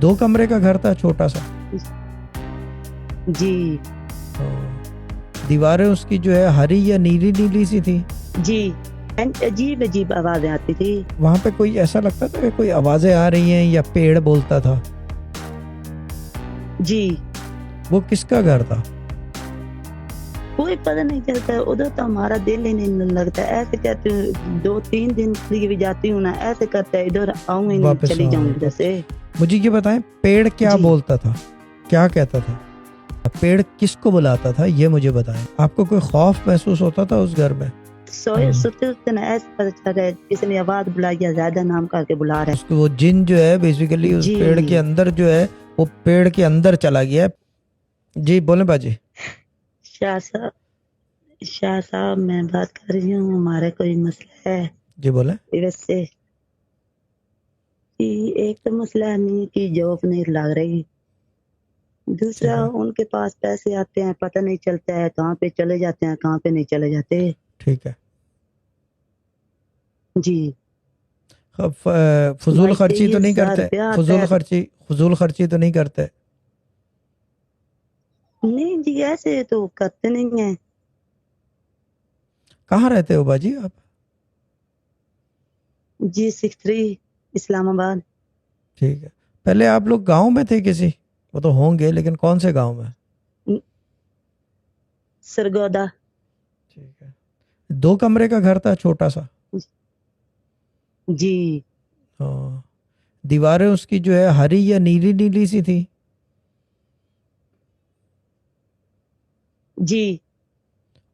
دو کمرے کا گھر تھا چھوٹا سا؟ جی دیواریں اس کی جو ہے ہری یا نیلی نیلی سی تھی؟ جی عجیب عجیب آوازیں آتی تھی. وہاں پہ کوئی ایسا لگتا تھا کہ کوئی آوازیں آ رہی ہیں یا پیڑ بولتا تھا؟ جی وہ کس کا گھر تھا؟ کوئی پتہ نہیں چلتا. ادھر تو ہمارا دل ہی نہیں لگتا. ایسے کہتے 2-3 دن کے بھی جاتی ہوں نا ایسے کرتا ہے ادھر آؤں ہی نہیں واپس چلی جاؤں ادھر سے. مجھے یہ بتائیں پیڑ کیا جی. بولتا تھا، کیا کہتا تھا؟ پیڑ کس کو بلاتا تھا یہ مجھے بتائیں. آپ کو کوئی خوف محسوس ہوتا تھا اس گھر میں؟ سوئے سوتے نا ایسے پتہ چل رہا ہے کس نے آواز بلائی یا زیادہ نام کر کے بلا رہا اس کو وہ جن جو ہے بیسیکلی ہے. اس جی پیڑ کے اندر جو ہے وہ پیڑ کے اندر چلا گیا ہے. جی بولیں باجی. شاہ صاحب میں بات کر رہی ہوں. ہمارا کوئی مسئلہ ہے جی بولیں. ویسے ایک تو مسئلہ نہیں کہ جاب نہیں لگ رہی، دوسرا ان کے پاس پیسے آتے ہیں پتہ نہیں چلتا ہے کہاں پہ چلے جاتے ہیں کہاں پہ نہیں چلے جاتے. ٹھیک ہے. جی فضول خرچی تو نہیں 22,000 کرتے؟ روپیہ آتا فضول ہے. خرچی تو نہیں کرتے؟ نہیں جی ایسے تو کرتے نہیں ہیں. کہاں رہتے ہو باجی آپ؟ جی 63 اسلام آباد. ٹھیک ہے. پہلے آپ لوگ گاؤں میں تھے کسی؟ وہ تو ہوں گے لیکن کون سے گاؤں میں؟ سرگودا. ٹھیک ہے. 2 کمرے کا گھر تھا چھوٹا سا؟ جی ہاں. دیواریں اس کی جو ہے ہری یا نیلی نیلی سی تھی؟ جی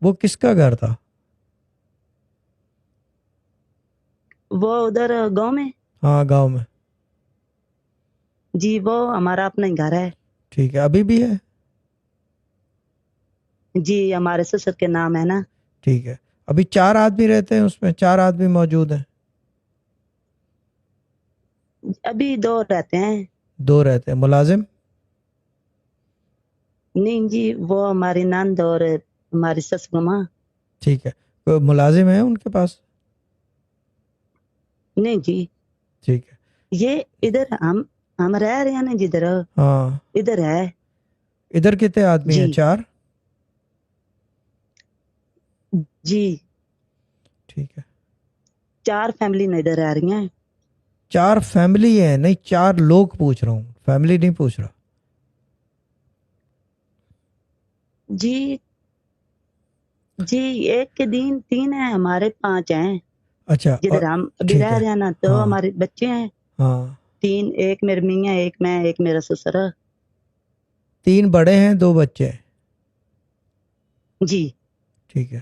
وہ کس کا گھر تھا؟ وہ ادھر گاؤں میں. ہاں گاؤں میں. جی وہ ہمارا اپنا ہی گھر ہے. ٹھیک ہے. ابھی بھی ہے؟ جی ہمارے سسر کے نام ہے نا. ٹھیک ہے. ابھی 4 آدمی رہتے ہیں اس میں؟ 4 آدمی موجود ہیں؟ ابھی 2 رہتے ہیں. 2 رہتے ہیں. ملازم؟ نہیں جی وہ ہماری نند اور ہماری سس ماں. ٹھیک ہے. کوئی ملازم ہے ان کے پاس؟ نہیں جی ٹھیک ہے. یہ ادھر ہم رہ رہے ہیں نا جدھر ہاں. ادھر ہے. ادھر کتنے آدمی ہیں؟ جی 4؟ جی ٹھیک ہے. 4 فیملی ادھر رہ رہی ہیں. 4 فیملی ہیں؟ نہیں 4 لوگ پوچھ رہا ہوں، فیملی نہیں پوچھ رہا. جی ایک کے دن 3 ہیں ہمارے 5 ہیں. اچھا. جدھر ہم ابھی ٹھیک رہ ہے. رہے ہیں نا تو ہاں ہمارے بچے ہیں ہاں. 3. ایک میرے میاں ایک میں ایک میرا سسر. 3 بڑے ہیں 2 بچے ہیں. جی ٹھیک ہے.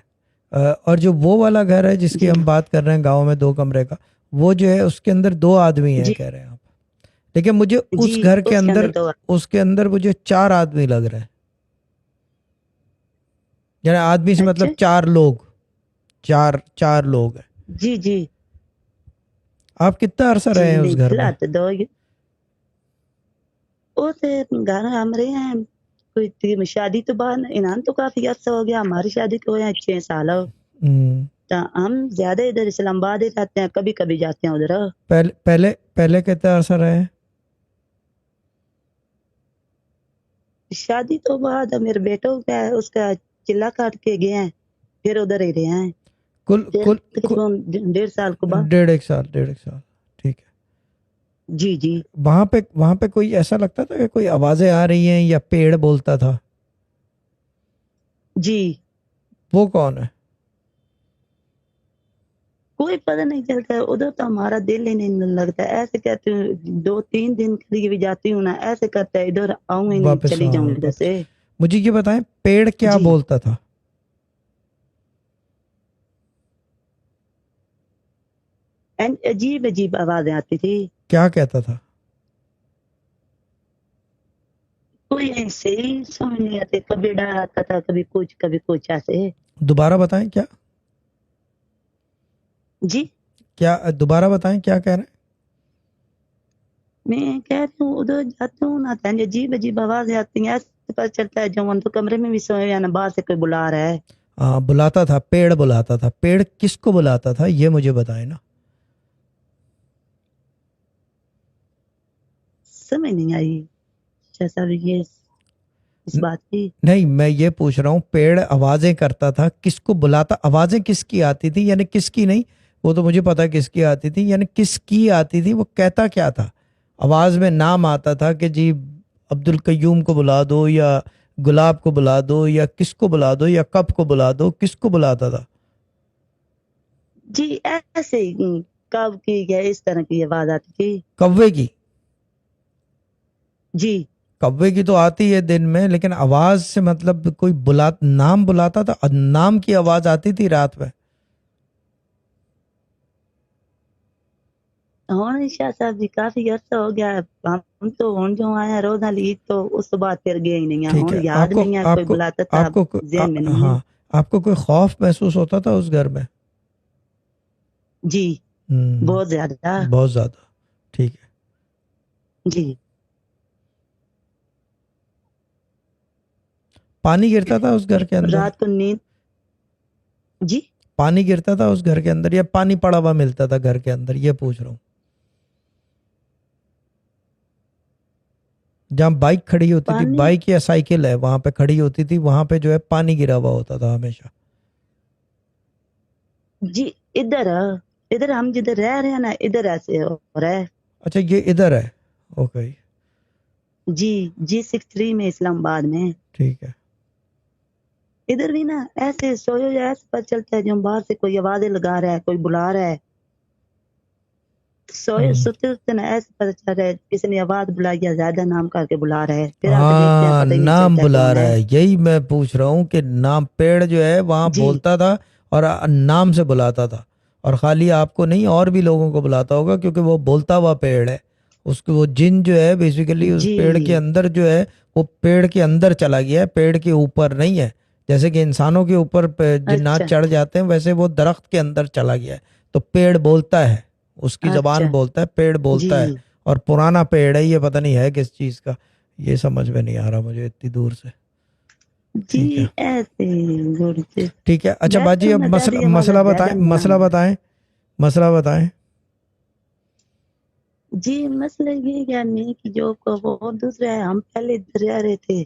اور جو وہ والا گھر ہے جس کی جی ہم بات کر رہے ہیں گاؤں میں 2 کمرے کا، وہ جو ہے اس کے اندر 2 آدمی ہیں جی کہہ رہے ہیں آپ، لیکن مجھے جی اس گھر کے اس اندر 2 اس کے اندر مجھے 4 آدمی لگ رہے ہیں. یعنی آدمی سے اچھا. مطلب 4 لوگ، 4 لوگ ہیں. جی جی آپ کتنا عرصہ جی رہے ہیں اس نہیں گھر فی میں؟ الحال تو 2 وہ سے گھر ہم رہے ہیں کوئی شادی تو بعد انعام تو کافی عرصہ ہو گیا. ہماری شادی کو ہوئے ہیں 6 سال. تو ہم زیادہ ادھر اسلام آباد ہی رہتے ہیں، کبھی کبھی جاتے ہیں ادھر. پہلے کتنا عرصہ رہے ہیں؟ شادی تو بعد میرے بیٹوں کا اس کا چلا کاٹ کے گئے ہیں، پھر ادھر ہی رہے ہیں. کل تقریباً 1.5 سال کے بعد. 1.5 سال. ٹھیک ہے. جی جی وہاں پہ کوئی ایسا لگتا تھا کہ کوئی آوازیں آ رہی ہیں یا پیڑ بولتا تھا؟ جی وہ کون ہے؟ کوئی پتہ نہیں چلتا. ادھر تو ہمارا دل ہی نہیں لگتا. ایسے کہتے 2-3 دن کے بھی جاتی ہوں نا ایسے کرتا ہے ادھر آؤں ہی نہیں چلی جاؤں ادھر سے. مجھے یہ بتائیں پیڑ کیا جی بولتا تھا؟ عجیب عجیب آوازیں آتی تھی. کیا کہتا تھا؟ کوئی ایسے ہی سمجھ نہیں آتے. کبھی ڈر آتا تھا کبھی کچھ ایسے. دوبارہ بتائیں کیا؟ جی کیا دوبارہ بتائیں کیا کہہ رہے ہیں؟ میں کہہ رہی ہوں ادھر جاتی ہوں نا عجیب عجیب آوازیں آتی ہیں. ایسے پتہ چلتا ہے جو تو کمرے میں بھی سوئے یا نا باہر سے کوئی بلا رہا ہے. ہاں بلاتا تھا، پیڑ بلاتا تھا. پیڑ کس کو بلاتا تھا یہ مجھے بتائیں نا. समझ नहीं आई शाह साहब ये इस बात की। नहीं, मैं ये पूछ रहा हूँ, पेड़ आवाजें करता था, किसको बुलाता? आवाजें किसकी आती थी? यानी किसकी नहीं, वो तो मुझे पता है किसकी आती थी, यानी किसकी आती थी? वो कहता क्या था? आवाज में नाम आता था कि जी अब्दुल कयूम को बुला दो, या गुलाब को बुला दो, या किसको बुला दो, या कब को बुला दो? किसको बुलाता था? जी ऐसे ही कब की या इस तरह की आवाज आती थी। कौवे की? जी कौवे की तो आती है दिन में, लेकिन आवाज से मतलब कोई नाम बुलाता था, नाम की आवाज आती थी रात में? हाँ शाह साहब जी काफी अर्सा हो गया है। हम तो हुन जो आए हैं रोजा लीद तो उस बाद फिर गए ही नहीं है, ठीक हुन है। याद आपको नहीं है कोई आपको बुलाता था, आपको ज़हन में नहीं है। हाँ, आपको कोई खौफ महसूस होता था उस घर में? जी हम्म, बहुत ज्यादा। बहुत ज्यादा। ठीक है। जी पानी गिरता था उस घर के अंदर? रात को नींद। जी पानी गिरता था उस घर के अंदर, या पानी पड़ा हुआ मिलता था घर के अंदर, ये पूछ रहा हूँ। जहाँ बाइक खड़ी होती थी, पानी बाइक या साइकिल है वहां पे खड़ी होती थी, वहां पे जो है पानी गिरा हुआ होता था हमेशा? जी इधर इधर हम जिधर रह रहे हैं ना इधर ऐसे हो रहा है। अच्छा, ये इधर है। ओके। जी G63 में इस्लामाबाद में। ठीक है। इधर भी ना ऐसे सोयो या ऐसे पता चलता है जो बाहर से कोई आवाजें लगा रहा है, कोई बुला रहा है। सोए सुते सुते ना ऐसे पता चल रहा है किसी ने आवाज बुलाई या ज्यादा नाम करके बुला रहा है, फिर आके देखते हैं हाँ, पता ही नहीं नाम चलता बुला कौन रहा है। है, यही मैं पूछ रहा हूँ कि नाम, पेड़ जो है वहां जी बोलता था और नाम से बुलाता था, और खाली आपको नहीं और भी लोगों को बुलाता होगा, क्योंकि वो बोलता हुआ पेड़ है। उसको वो जिन जो है बेसिकली उस जी पेड़ के अंदर जो है, वो पेड़ के अंदर चला गया है, पेड़ के ऊपर नहीं है। जैसे कि इंसानों के ऊपर जिन्नात अच्छा चढ़ जाते हैं, वैसे वो दरख्त के अंदर चला गया है। तो पेड़ बोलता है, उसकी जबान अच्छा बोलता है, पेड़ जी बोलता है। और पुराना पेड़ है, ये पता नहीं है किस चीज का, ये समझ में नहीं आ रहा मुझे इतनी दूर से। जी ठीक है। ऐसे गुड़ से ठीक है। अच्छा बाजी, वैसे अब ना मसला ज्यादा आवाज मसला बताएं, ज्यादा नहीं मसला आना। बताएं, मसला बताएं। जी मसला ये क्या नहीं कि जो को वो दूसरा है, हम पहले इधर रह रहे थे,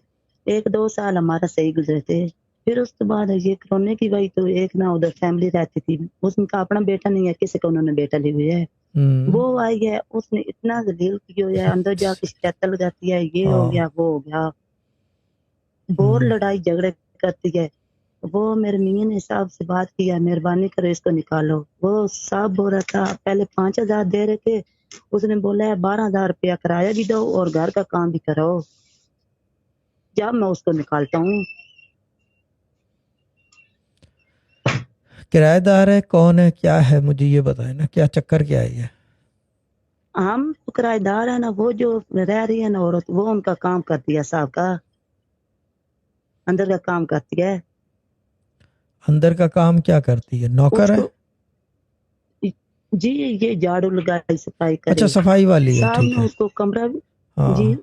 1-2 साल हमारा सही गुजरे थे। फिर उसके बाद ये कोरोना की वजह तो एक ना उधर फैमिली रहती थी, उसका अपना बेटा नहीं है, किसी का उन्होंने बेटा ली हुई है। हम्म। वो आई है उसने इतना जलील किया है, अंदर जाके शिकायत लगाती है, ये हो हाँ। गया वो हो गया, बहुत हम्म। लड़ाई झगड़े करती है। वो मेरे मियाँ ने साहब से बात किया, मेहरबानी करो इसको निकालो। वो साहब बोल रहा था पहले 5,000 दे रहे थे, उसने बोला है 12,000 रुपया किराया भी दो और घर का काम भी करो, जब मैं उसको निकालता हूँ। किराएदार है, कौन है, क्या है, मुझे ये बताएं ना, क्या चक्कर क्या है ये? हम तो किराएदार है ना, वो जो रह रही है ना औरत, वो उनका काम करती है, साहब का अंदर का काम करती है। अंदर का काम क्या करती है, नौकर है? उसको जी ये झाड़ू लगाई सफाई अच्छा, करे। सफाई वाली है, साहब ठीक ने है। उसको कमरा भी जी हाँ,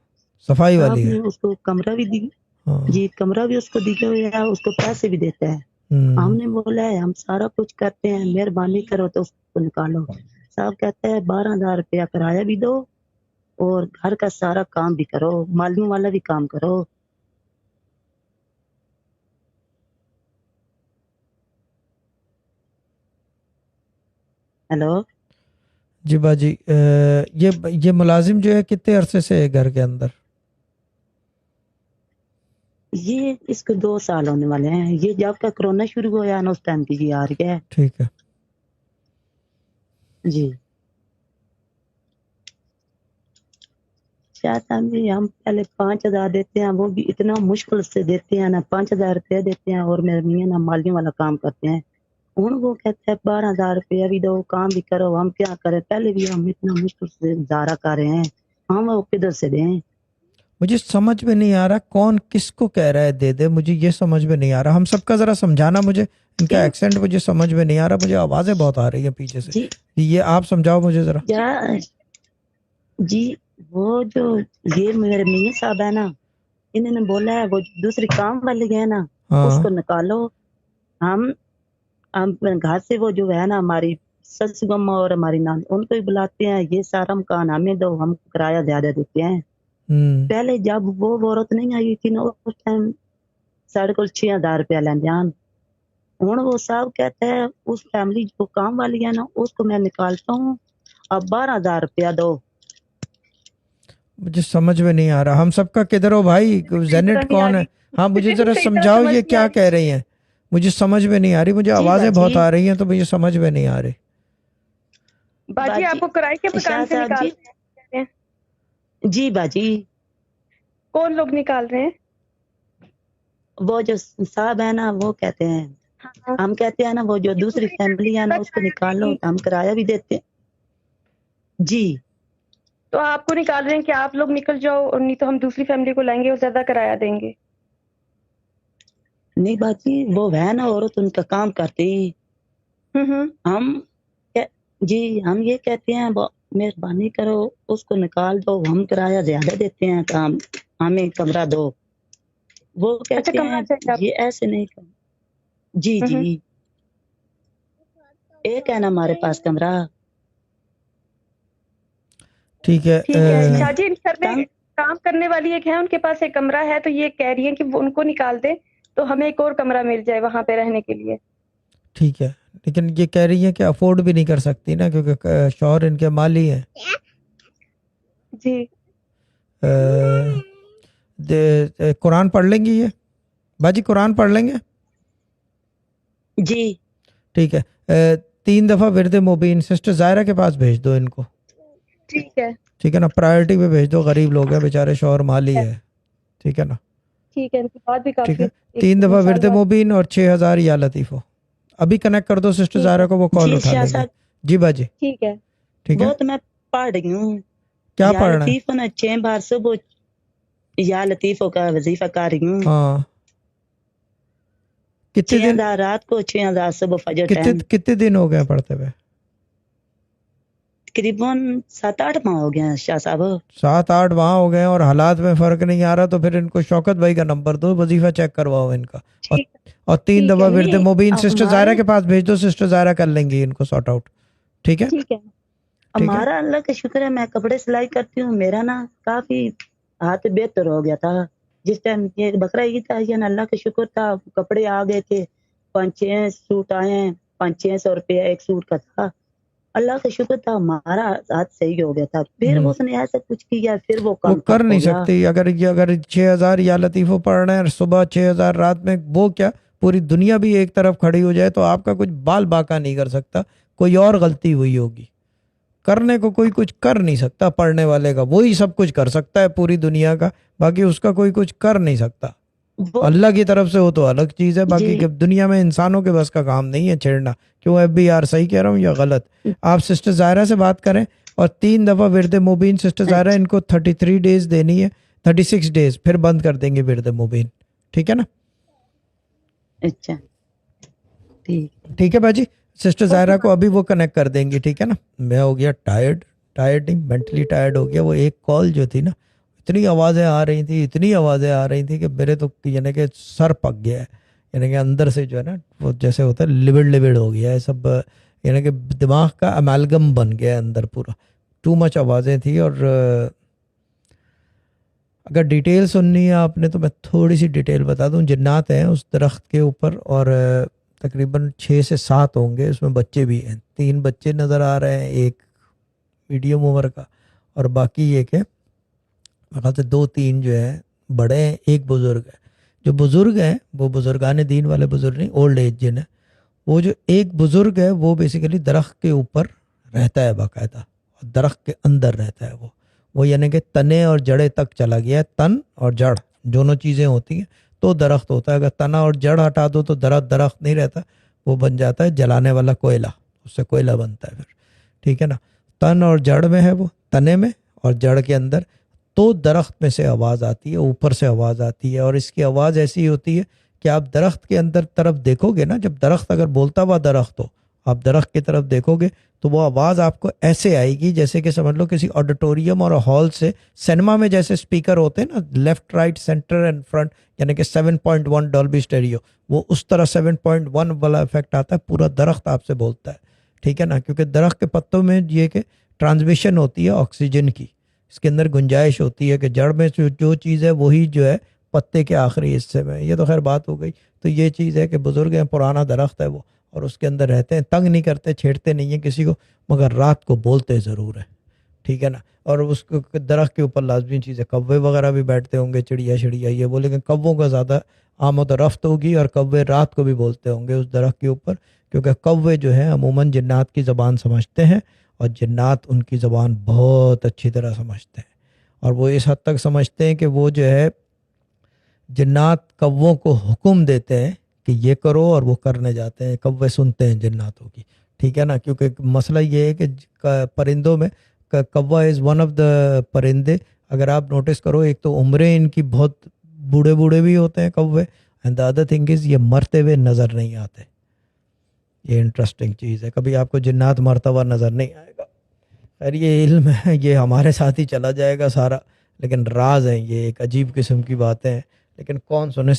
सफाई वाली साहब है। ने उसको कमरा भी दी। हाँ। जी कमरा भी उसको दिया हुआ है, उसको पैसे भी देता है। हम्म। हमने बोला है हम सारा कुछ करते हैं, मेहरबानी करो तो उसको निकालो। साहब कहता है 12,000 रुपया किराया भी दो और घर का सारा काम भी करो, मालियों वाला भी काम करो। हेलो जी बाजी, ये मुलाजिम जो है कितने अरसे से है घर के अंदर? ये इसको 2 साल होने वाले हैं, ये जब का कोरोना शुरू हुआ ना उस टाइम की ये आ रही है। ठीक है। जी शायद हम पहले 5,000 देते हैं, वो भी इतना मुश्किल से देते हैं ना, 5,000 रुपया देते हैं और मेरे मियाँ ना मालियों वाला काम करते हैं। ਹੁਣ वो कहता है 12,000 रुपया भी दो, काम भी करो, हम क्या करें, पहले भी हम इतना मुश्किल से गुजारा कर रहे हैं, हम वो किधर से दें। मुझे समझ में नहीं आ रहा कौन किसको कह रहा है दे दे, मुझे ये समझ में नहीं आ रहा। हम सबका जरा समझाना मुझे, इनका क्या एक्सेंट मुझे समझ में नहीं आ रहा, मुझे आवाजें बहुत आ रही है पीछे से। जी ये आप समझाओ मुझे जरा। क्या जी वो जो ये मेरे मियाँ साहब है ना, इन्होंने बोला है वो दूसरी काम वाली है ना, उसको हाँ। निकालो। हम घर से वो जो है ना हमारी सस गम्मा और हमारी नानी, उनको ही बुलाते हैं, ये सारा मकान हमें दो, हम किराया ज्यादा देते हैं। पहले जब वो औरत नहीं आई थी ना उस टाइम साढ़े को 6,000 रुपया लेंदे आन हूँ वो साहब कहते हैं उस फैमिली जो काम वाली है ना उसको मैं निकालता हूँ अब 12,000 रुपया दो। मुझे समझ में नहीं आ रहा, हम सबका किधर हो भाई, जेनेट कौन है? हाँ मुझे जरा समझाओ ये क्या कह रही हैं, मुझे समझ में नहीं आ रही, मुझे जी आवाजें बहुत बाजी आ रही हैं तो मुझे समझ में नहीं आ रही। बाजी बाजी आपको किराए के मकान शाह से साहब निकाल जी रहे हैं? जी बाजी कौन लोग निकाल रहे हैं? वो जो साहब है ना वो कहते हैं हाँ, हम कहते हैं ना वो जो दूसरी फैमिली है ना उसको निकाल लो हम किराया भी देते हैं जी। तो आपको निकाल रहे हैं कि आप लोग निकल जाओ और नहीं तो हम दूसरी फैमिली को लाएंगे और ज्यादा किराया देंगे। नहीं बाजी वो है ना औरत उनका काम करती हम जी हम ये कहते हैं मेहरबानी करो उसको निकाल दो हम किराया ज्यादा देते हैं काम हमें कमरा दो। वो अच्छा कहते कमरा हैं चाहिए ये ऐसे नहीं कर जी आपको? जी एक है ना हमारे पास कमरा ठीक है ठीक है शाह जी, इन घर में तंग काम करने वाली एक है, उनके पास एक कमरा है, तो ये कह रही है कि वो उनको निकाल दे तो हमें एक और कमरा मिल जाए वहां पे रहने के लिए। ठीक है, लेकिन ये कह रही है कि अफोर्ड भी नहीं कर सकती ना क्योंकि शौहर इनके माली हैं। जी कुरान पढ़ लेंगी ये बाजी, कुरान पढ़ लेंगे? जी ठीक है, 3 दफा विरद मुबीन सिस्टर जायरा के पास भेज दो इनको, ठीक है ठीक है ना, प्रायोरिटी पे भेज दो, गरीब लोग हैं बेचारे, शौहर माली है, ठीक है ना। ठीक है, इनकी बात भी ठीक काफी है, 3 दफा विरद मुबीन और 6,000 या लतीफ़ो। अभी कनेक्ट कर दो सिस्टर जायरा को, वो कॉल जी उठा शाह लेंगे। साहब जी बाजी ठीक है। ठीक वो है, तो मैं पढ़ रही हूँ क्या या पढ़ना है? लतीफ़ ने 6 बार सुबह या लतीफ़ों का वजीफा कर रही हूँ हाँ कितने दिन 6,000 रात को 6,000 सुबह फजर टाइम कितने दिन हो गए पढ़ते हुए? तकरीबन 7-8 माह हो गए हैं शाह साहब। 7-8 वहाँ हो गए और हालात में फर्क नहीं आ रहा, तो फिर इनको शौकत भाई का नंबर दो, वजीफा चेक करवाओ इनका, ठीक और 3 ठीक दफा है, विरद नहीं मुबीन सिस्टर जायरा हमारे के पास भेज दो, सिस्टर जायरा कर लेंगी इनको सॉर्ट आउट, ठीक है? ठीक है। ठीक है, हमारा अल्लाह का शुक्र है मैं कपड़े सिलाई करती हूँ मेरा ना काफी हाथ बेहतर हो गया था जिस टाइम ये बकरा ईद था या अल्लाह का शुक्र था कपड़े आ गए थे 5-6 सूट आए हैं 500-600 रुपया एक सूट का था अल्लाह का शुक्र था हमारा हाथ सही हो गया था। फिर वो उसने ऐसा कुछ किया फिर वो वो काम कर ठप हो नहीं गया। सकती अगर 6,000 या लतीफ़ो पढ़ रहे हैं और सुबह 6,000 रात में, वो क्या पूरी दुनिया भी एक तरफ खड़ी हो जाए तो आपका कुछ बाल बाका नहीं कर सकता, कोई और गलती हुई होगी, करने को कोई कुछ कर नहीं सकता, पढ़ने वाले का वही सब कुछ कर सकता है पूरी दुनिया का, बाकी उसका कोई कुछ कर नहीं सकता। वो अल्लाह की तरफ से हो तो अलग चीज़ है, बाकी जी कि दुनिया में इंसानों के बस का काम नहीं है छेड़ना। क्यों FBR सही कह रहा हूँ या गलत? आप सिस्टर जायरा से बात करें और 3 दफ़ा विरद मुबीन सिस्टर जायरा इनको 33 डेज देनी है, 36 डेज, फिर बंद कर देंगे विरद मुबीन, ठीक है ना? अच्छा ठीक है बाजी, सिस्टर जायरा को अभी वो कनेक्ट कर देंगी, ठीक है ना? मैं हो गया टायर्ड नहीं, मेंटली टायर्ड हो गया। वो एक कॉल जो थी ना, इतनी आवाज़ें आ रही थी कि मेरे तो यानी कि सर पक गया है, यानी कि अंदर से जो है ना वो जैसे होता है लिबिड हो गया है सब, यानी कि दिमाग का अमेलगम बन गया है अंदर पूरा, टू मच आवाज़ें थी। और अगर डिटेल सुननी है आपने तो मैं थोड़ी सी डिटेल बता दूं। जिन्नात हैं उस दरख्त के ऊपर और तकरीबन 6 से 7 होंगे, उसमें बच्चे भी हैं, 3 बच्चे नज़र आ रहे हैं, एक मीडियम उम्र का और बाकी एक है मेरे ख्याल से 2-3 जो है बड़े हैं, एक बुज़ुर्ग है। जो बुज़ुर्ग हैं वो बुज़ुर्गान दीन वाले बुज़ुर्ग नहीं, ओल्ड एज जिन है, वो जो एक बुज़ुर्ग है वो बेसिकली दरख्त के ऊपर रहता है बाकायदा, और दरख्त के अंदर रहता है वो यानी कि तने और जड़े तक चला गया है। तन और जड़ दोनों चीज़ें होती हैं तो दरख्त होता है, अगर तना और जड़ हटा दो तो दरख्त नहीं रहता, वो बन जाता है जलाने वाला कोयला, उससे कोयला बनता है फिर, ठीक है ना? तन और जड़ में है वो, तने में और जड़ के अंदर, तो दरख्त में से आवाज़ आती है, ऊपर से आवाज़ आती है, और इसकी आवाज़ ऐसी होती है कि आप दरख्त के अंदर तरफ देखोगे ना, जब दरख्त अगर बोलता हुआ दरख्त हो, आप दरख्त की तरफ देखोगे तो वो आवाज़ आपको ऐसे आएगी जैसे कि समझ लो किसी ऑडिटोरियम और हॉल से, सिनेमा में जैसे स्पीकर होते हैं ना, left right centre and front, यानी कि 7.1 डॉल्बी स्टेरियो, वो उस तरह 7.1 वाला इफेक्ट आता है, पूरा दरख्त आपसे बोलता है, ठीक है ना? क्योंकि दरख्त के पत्तों में ये कि ट्रांसमिशन होती है ऑक्सीजन की, اس کے اندر گنجائش ہوتی ہے کہ جڑ میں جو چیز ہے وہی جو ہے پتے کے آخری حصے میں. یہ تو خیر بات ہو گئی. تو یہ چیز ہے کہ بزرگ ہیں, پرانا درخت ہے وہ, اور اس کے اندر رہتے ہیں, تنگ نہیں کرتے, چھیڑتے نہیں ہیں کسی کو, مگر رات کو بولتے ضرور ہیں. ٹھیک ہے نا. اور اس درخت کے اوپر لازمی چیز ہے, کوے وغیرہ بھی بیٹھتے ہوں گے, چڑیا یہ وہ, لیکن کووں کا زیادہ آمد و رفت ہوگی, اور کوے رات کو بھی بولتے ہوں گے اس درخت کے اوپر, کیونکہ کوے جو ہیں عموماً جنات کی زبان سمجھتے ہیں, اور جنات ان کی زبان بہت اچھی طرح سمجھتے ہیں. اور وہ اس حد تک سمجھتے ہیں کہ وہ جو ہے جنات کووں کو حکم دیتے ہیں کہ یہ کرو, اور وہ کرنے جاتے ہیں. کوے سنتے ہیں جناتوں کی. ٹھیک ہے نا. کیونکہ مسئلہ یہ ہے کہ پرندوں میں کوا از ون آف دا پرندے, اگر آپ نوٹس کرو, ایک تو عمریں ان کی بہت بوڑھے بھی ہوتے ہیں کوے, and the other thing is یہ مرتے ہوئے نظر نہیں آتے. یہ انٹرسٹنگ چیز ہے, کبھی آپ کو جنات مرتا ہوا نظر نہیں آئے گا. خیر یہ علم ہے, یہ ہمارے ساتھ ہی چلا جائے گا سارا, لیکن راز ہے, یہ ایک عجیب قسم کی باتیں ہیں, لیکن کون سنے